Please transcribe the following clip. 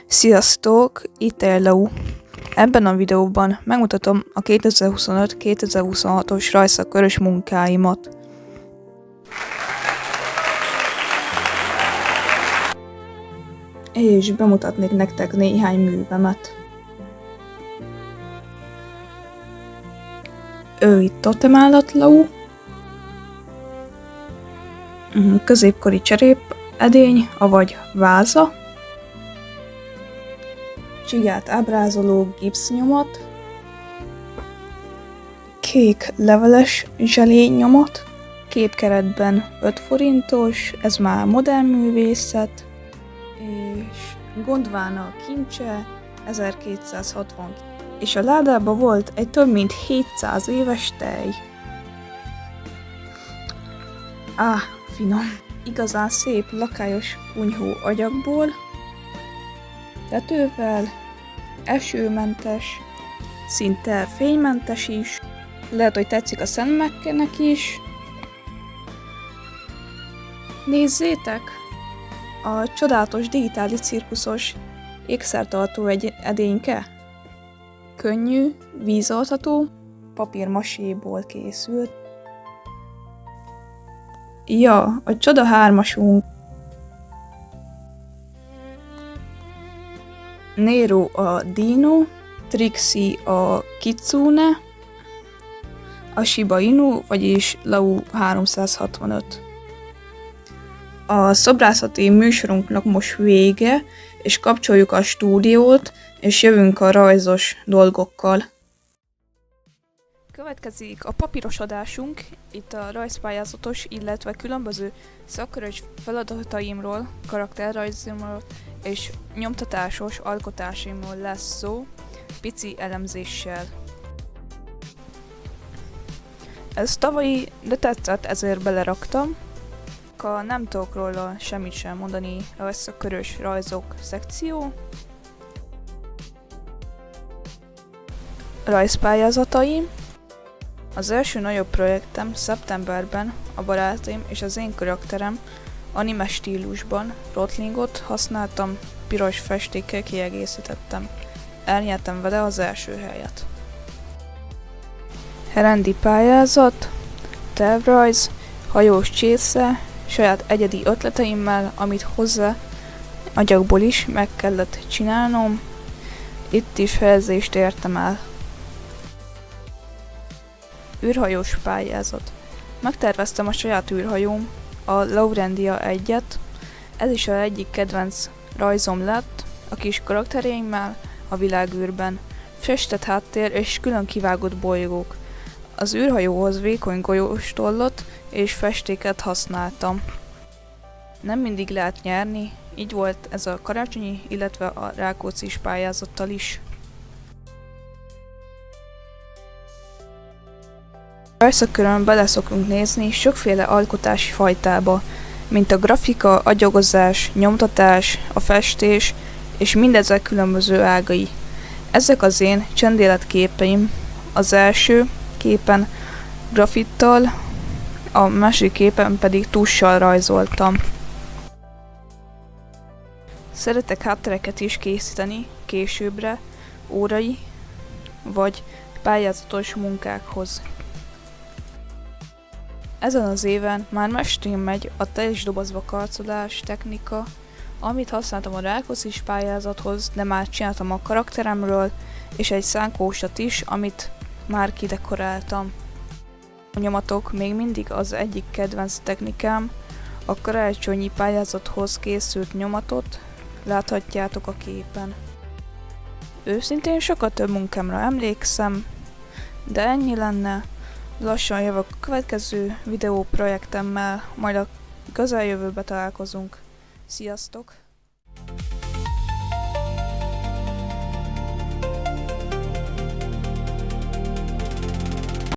Sziasztok, itt Lau. Ebben a videóban megmutatom a 2025-2026-os rajzszakkörös munkáimat. És bemutatnék nektek néhány művemet. Ő itt totemállatlau, középkori cserép edény, avagy váza, csigát ábrázoló gipsznyomat, kék leveles zselénynyomat, képkeretben 5 forintos, ez már modern művészet, és Gondvána kincse 1260. És a ládában volt egy több mint 700 éves tej. Finom. Igazán szép lakályos kunyhó agyagból, tetővel, esőmentes, szinte fénymentes is. Lehet, hogy tetszik a szemeknek is. Nézzétek! A csodálatos digitális cirkuszos ékszertartó egy edényke. Könnyű, vízoltható, papírmaséból készült. Ja, a csoda hármasunk. Nero a Dino, Trixie a Kitsune, a Shiba Inu, vagyis Lau 365. A szobrászati műsorunknak most vége, és kapcsoljuk a stúdiót, és jövünk a rajzos dolgokkal. Következik a papírosodásunk, itt a rajzpályázatos, illetve különböző szakkörös feladataimról, karakterrajzomról és nyomtatásos alkotásaimról lesz szó, pici elemzéssel. Ez tavalyi, de tetszett, ezért beleraktam. Nem tudok róla semmit sem mondani, rajzszakkörös rajzok szekció. Rajzpályázataim. Az első nagyobb projektem szeptemberben a barátaim és az én karakterem anime stílusban rotlingot használtam, piros festékkel kiegészítettem. Elnyertem vele az első helyet. Herendi pályázat, tervrajz, hajós csésze, saját egyedi ötleteimmel, amit hozzá agyagból is meg kellett csinálnom. Itt is fejezést értem el. űrhajós pályázat. Megterveztem a saját űrhajóm, a Laurendia 1-et. Ez is az egyik kedvenc rajzom lett, a kis karaktereimmel a világűrben. Festett háttér és külön kivágott bolygók. Az űrhajóhoz vékony golyós tollot és festéket használtam. Nem mindig lehet nyerni, így volt ez a karácsonyi, illetve a Rákóczis pályázattal is. A rajzszakkörön beleszokunk nézni sokféle alkotási fajtába, mint a grafika, agyagozás, nyomtatás, a festés és mindezek különböző ágai. Ezek az én csendéletképeim. Az első képen grafittal, a másik képen pedig tussal rajzoltam. Szeretek háttereket is készíteni későbbre, órai vagy pályázatos munkákhoz. Ezen az éven már mestrén megy a teljes dobozba karcolás technika, amit használtam a Rákóczis pályázathoz, de már csináltam a karakteremről, és egy szánkósat is, amit már kidekoráltam. A nyomatok még mindig az egyik kedvenc technikám, a karácsonyi pályázathoz készült nyomatot láthatjátok a képen. Őszintén sokkal több munkámra emlékszem, de ennyi lenne. Lassan jövök a következő videó projektemmel, majd a közeljövőbe találkozunk. Sziasztok!